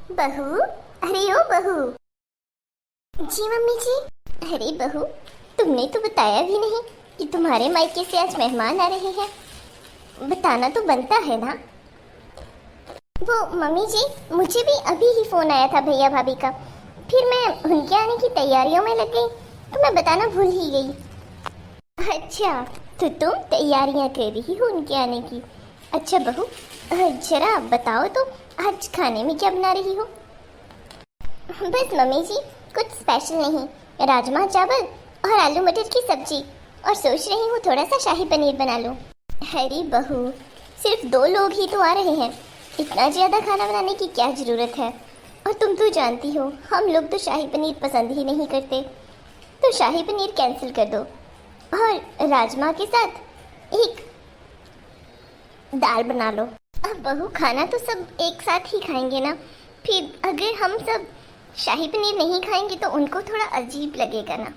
बहू, अरे ओ बहू। जी मम्मी जी। अरे बहू, तुमने तो बताया भी नहीं कि तुम्हारे मायके से आज मेहमान आ रहे हैं। बताना तो बनता है ना। वो मम्मी जी, मुझे भी अभी ही फोन आया था भैया भाभी का, फिर मैं उनके आने की तैयारियों में लग गई तो मैं बताना भूल ही गई। अच्छा, तो तुम तैयारियां कर रही हो उनके आने की। अच्छा बहू, जरा बताओ तो आज खाने में क्या बना रही हो। बस मम्मी जी, कुछ स्पेशल नहीं, राजमा चावल और आलू मटर की सब्जी, और सोच रही हूँ थोड़ा सा शाही पनीर बना लूँ। अरे बहू, सिर्फ 2 लोग ही तो आ रहे हैं, इतना ज़्यादा खाना बनाने की क्या ज़रूरत है। और तुम तो जानती हो हम लोग तो शाही पनीर पसंद ही नहीं करते, तो शाही पनीर कैंसिल कर दो और राजमा के साथ एक दाल बना लो। अब बहू, खाना तो सब एक साथ ही खाएंगे ना, फिर अगर हम सब शाही पनीर नहीं खाएंगे तो उनको थोड़ा अजीब लगेगा ना।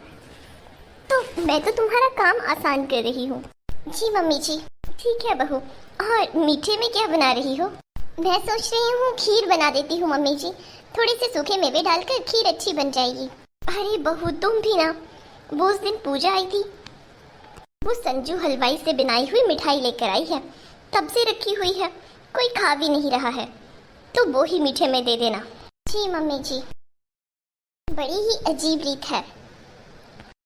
तो मैं तो तुम्हारा काम आसान कर रही हूँ। जी मम्मी जी। ठीक है बहू, और मीठे में क्या बना रही हो। मैं सोच रही हूँ खीर बना देती हूँ मम्मी जी, थोड़े से सूखे मेवे डालकर खीर अच्छी बन जाएगी। अरे बहू, तुम भी ना, वो उस दिन पूजा आई थी, वो संजू हलवाई से बनाई हुई मिठाई लेकर आई है, तब से रखी हुई है, कोई खा भी नहीं रहा है, तो वो ही मीठे में दे देना। जी मम्मी जी। बड़ी ही अजीब रीत है,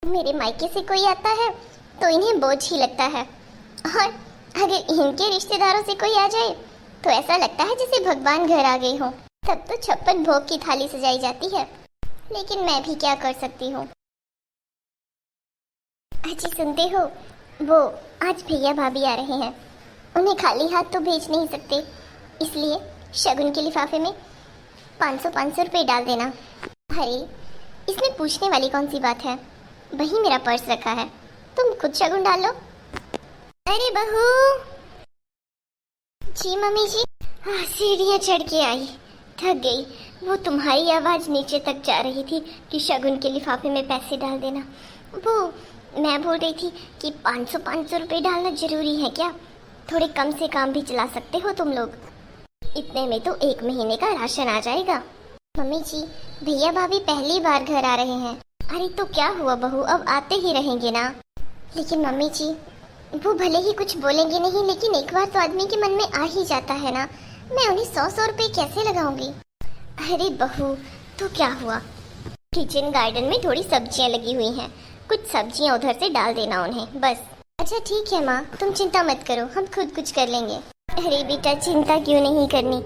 मेरे मायके से कोई आता है तो इन्हें बोझ ही लगता है, और अगर इनके रिश्तेदारों से कोई आ जाए तो ऐसा लगता है जैसे भगवान घर आ गए हों। तब तो 56 भोग की थाली सजाई जाती है, लेकिन मैं भी क्या कर सकती हूँ। अजी सुनते हो, वो आज भैया भाभी आ रहे हैं, उन्हें खाली हाथ तो भेज नहीं सकते, इसलिए शगुन के लिफाफे में 500 रुपये डाल देना। अरे, इसमें पूछने वाली कौन सी बात है, वही मेरा पर्स रखा है, तुम खुद शगुन डाल लो। अरे बहू। जी मम्मी जी। सीढ़ियाँ चढ़ के आई, थक गई, वो तुम्हारी आवाज़ नीचे तक जा रही थी कि शगुन के लिफाफे में पैसे डाल देना। वो मैं बोल रही थी कि 500 रुपये डालना जरूरी है क्या, थोड़े कम से काम भी चला सकते हो तुम लोग, इतने में तो 1 महीने का राशन आ जाएगा। मम्मी जी, भैया भाभी पहली बार घर आ रहे हैं। अरे तो क्या हुआ बहू, अब आते ही रहेंगे ना। लेकिन मम्मी जी, वो भले ही कुछ बोलेंगे नहीं, लेकिन एक बार तो आदमी के मन में आ ही जाता है ना, मैं उन्हें 100 रुपये कैसे लगाऊंगी। अरे बहू, तो क्या हुआ, किचन गार्डन में थोड़ी सब्जियां लगी हुई हैं, कुछ सब्जियां उधर से डाल देना उन्हें, बस। अच्छा ठीक है माँ, तुम चिंता मत करो, हम खुद कुछ कर लेंगे। अरे बेटा, चिंता क्यों नहीं करनी,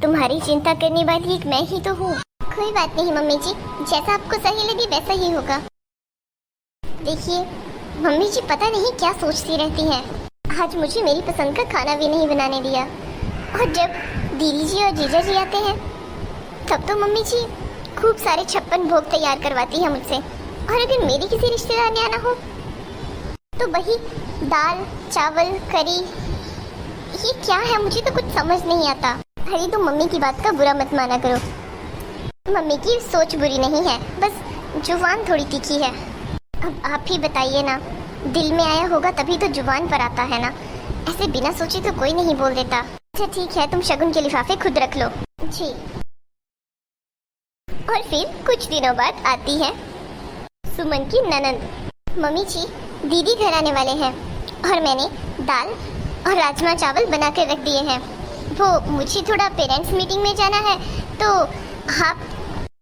तुम्हारी चिंता करने वाली एक मैं ही तो हूँ। कोई बात नहीं मम्मी जी, जैसा आपको सही लगे वैसा ही होगा। देखिए मम्मी जी, पता नहीं क्या सोचती रहती हैं, आज मुझे मेरी पसंद का खाना भी नहीं बनाने दिया, और जब दीदी जी और जीजा जी आते हैं तब तो मम्मी जी खूब सारे 56 भोग तैयार करवाती है मुझसे, और अगर मेरी किसी रिश्तेदार ने आना हो तो वही दाल चावल करी, ये क्या है, मुझे तो कुछ समझ नहीं आता। अरे तो मम्मी की बात का बुरा मत माना करो, मम्मी की सोच बुरी नहीं है, बस जुबान थोड़ी तीखी है। अब आप ही बताइए ना, दिल में आया होगा तभी तो जुबान पर आता है ना, ऐसे बिना सोचे तो कोई नहीं बोल देता। अच्छा ठीक है, तुम शगुन के लिफाफे खुद रख लो। जी। और फिर कुछ दिनों बाद आती है सुमन की ननंद। मम्मी जी, दीदी घर आने वाले हैं, और मैंने दाल और राजमा चावल बना कर रख दिए हैं, वो मुझे थोड़ा पेरेंट्स मीटिंग में जाना है, तो आप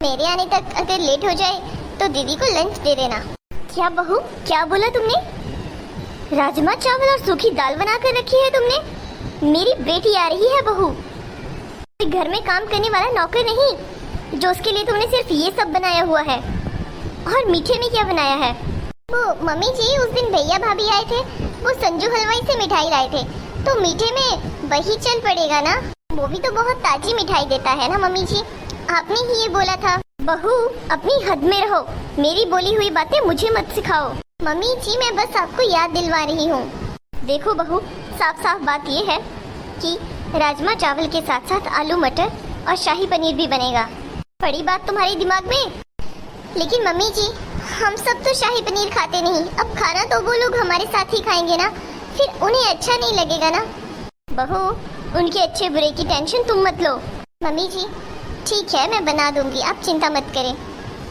मेरे आने तक अगर लेट हो जाए तो दीदी को लंच दे देना। क्या बहू, क्या बोला तुमने, राजमा चावल और सूखी दाल बना कर रखी है तुमने। मेरी बेटी आ रही है बहू, घर में काम करने वाला नौकर नहीं जो उसके लिए तुमने सिर्फ ये सब बनाया हुआ है। और मीठे में क्या बनाया है। वो मम्मी जी, उस दिन भैया भाभी आए थे, वो संजू हलवाई से मिठाई लाए थे, तो मीठे में वही चल पड़ेगा ना, वो भी तो बहुत ताजी मिठाई देता है ना मम्मी जी, आपने ही ये बोला था। बहू, अपनी हद में रहो, मेरी बोली हुई बातें मुझे मत सिखाओ। मम्मी जी, मैं बस आपको याद दिलवा रही हूँ। देखो बहू, साफ साफ बात ये है कि राजमा चावल के साथ साथ आलू मटर और शाही पनीर भी बनेगा। बड़ी बात तुम्हारे दिमाग में। लेकिन मम्मी जी, हम सब तो शाही पनीर खाते नहीं, अब खाना तो वो लोग हमारे साथ ही खाएंगे ना, फिर उन्हें अच्छा नहीं लगेगा ना। बहू, उनके अच्छे बुरे की टेंशन तुम मत लो। मम्मी जी, ठीक है, मैं बना दूंगी, आप चिंता मत करें।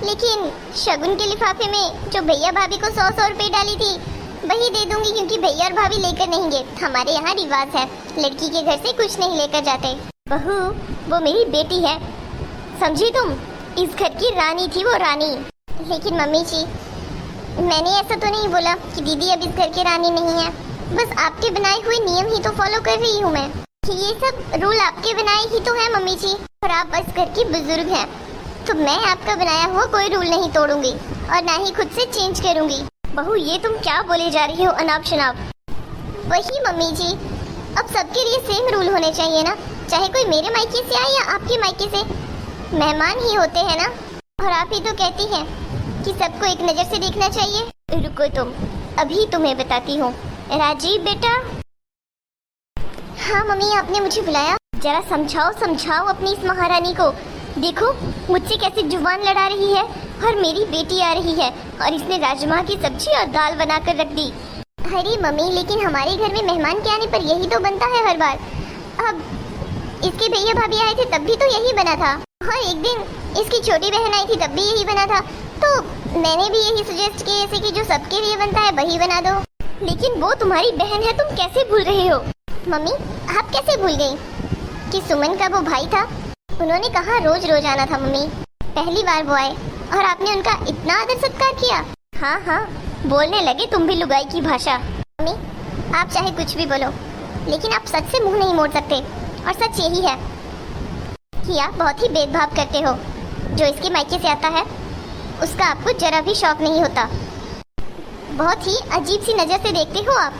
लेकिन शगुन के लिफाफे में जो भैया भाभी को 100-100 रुपए डाली थी वही दे दूंगी, क्योंकि भैया और भाभी लेकर नहीं गए। हमारे यहाँ रिवाज है, लड़की के घर से कुछ नहीं लेकर जाते। बहू, वो मेरी बेटी है, समझी तुम? इस घर की रानी थी वो, रानी। लेकिन मम्मी जी, मैंने ऐसा तो नहीं बोला कि दीदी अब इस घर की रानी नहीं है। बस आपके बनाए हुए नियम ही तो फॉलो कर रही हूँ मैं। ये सब रूल आपके बनाए ही तो है मम्मी जी, और आप बस घर की बुजुर्ग हैं, तो मैं आपका बनाया हुआ कोई रूल नहीं तोड़ूंगी और ना ही खुद से चेंज करूंगी। बहू, ये तुम क्या बोले जा रही हो अनाप शनाप? वही मम्मी जी, अब सबके लिए सेम रूल होने चाहिए ना, चाहे कोई मेरे मायके से आए या आपके मायके से, मेहमान ही होते हैं ना। और आप ही तो कहती हैं कि सबको एक नजर से देखना चाहिए। रुको तुम, अभी तुम्हें बताती हूँ। राजीव बेटा। हाँ मम्मी, आपने मुझे बुलाया? जरा समझाओ अपनी इस महारानी को। देखो मुझसे कैसे जुबान लड़ा रही है, और मेरी बेटी आ रही है और इसने राजमा की सब्जी और दाल बनाकर रख दी। अरे मम्मी, लेकिन हमारे घर में मेहमान के आने पर यही तो बनता है हर बार। अब इसके भैया भाभी आए थे तब भी तो यही बना था, और एक दिन इसकी छोटी बहन आई थी तब भी यही बना था। तो मैंने भी यही सजेस्ट किया ऐसे कि जो सबके लिए बनता है वही बना दो। लेकिन वो तुम्हारी बहन है, तुम कैसे भूल रहे हो? मम्मी, आप कैसे भूल गई कि सुमन का वो भाई था? उन्होंने कहा रोज रोज आना था मम्मी, पहली बार वो आए और आपने उनका इतना आदर सत्कार किया। हाँ, बोलने लगे तुम भी लुगाई की भाषा। मम्मी, आप चाहे कुछ भी बोलो, लेकिन आप सच से मुंह नहीं मोड़ सकते, और सच यही है कि आप बहुत ही भेदभाव करते हो। जो इसके मायके से आता है उसका आपको जरा भी शौक नहीं होता, बहुत ही अजीब सी नजर से देखते हो आप।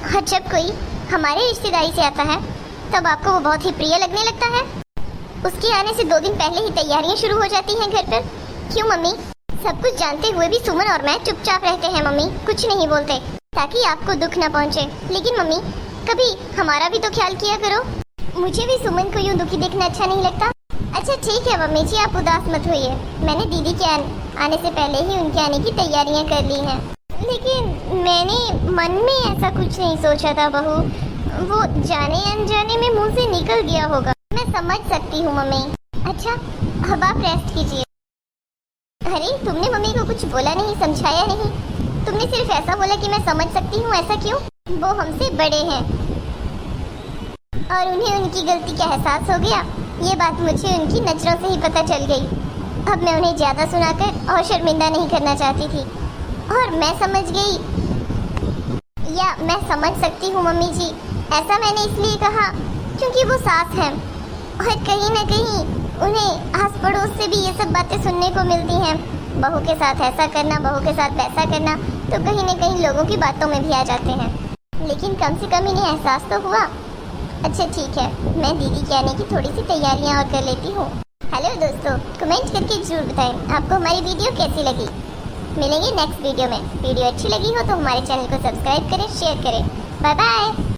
और जब कोई हमारे रिश्तेदारी से आता है तब आपको वो बहुत ही प्रिय लगने लगता है। उसके आने से 2 दिन पहले ही तैयारियां शुरू हो जाती हैं घर पर। क्यों मम्मी? सब कुछ जानते हुए भी सुमन और मैं चुपचाप रहते हैं मम्मी, कुछ नहीं बोलते, ताकि आपको दुख न पहुंचे। लेकिन मम्मी, कभी हमारा भी तो ख्याल किया करो। मुझे भी सुमन को यूं दुखी देखना अच्छा नहीं लगता। अच्छा ठीक है मम्मी जी, आप उदास मत होइए, मैंने दीदी के आने से पहले ही उनके आने की तैयारियां कर ली हैं। लेकिन मैंने मन में ऐसा कुछ नहीं सोचा था बहू, वो जाने अनजाने में मुंह से निकल गया होगा। मैं समझ सकती हूँ मम्मी। अच्छा, अब आप रेस्ट कीजिए। अरे तुमने मम्मी को कुछ बोला नहीं, समझाया नहीं, तुमने सिर्फ ऐसा बोला कि मैं समझ सकती हूँ। ऐसा क्यों? वो हमसे बड़े हैं और उन्हें उनकी गलती का एहसास हो गया। ये बात मुझे उनकी नजरों से ही पता चल गई। अब मैं उन्हें ज्यादा सुनाकर और शर्मिंदा नहीं करना चाहती थी, और मैं समझ गई, या मैं समझ सकती हूँ मम्मी जी। ऐसा मैंने इसलिए कहा क्योंकि वो सास हैं, और कहीं न कहीं उन्हें आस पड़ोस से भी ये सब बातें सुनने को मिलती हैं। बहू के साथ ऐसा करना, बहू के साथ वैसा करना, तो कहीं न कहीं लोगों की बातों में भी आ जाते हैं। लेकिन कम से कम इन्हें एहसास तो हुआ। अच्छा ठीक है, मैं दीदी के आने की थोड़ी सी तैयारियां और कर लेती हूँ। हेलो दोस्तों, कमेंट करके जरूर बताएं आपको हमारी वीडियो कैसी लगी। मिलेंगे नेक्स्ट वीडियो में। वीडियो अच्छी लगी हो तो हमारे चैनल को सब्सक्राइब करें, शेयर करें। Bye bye.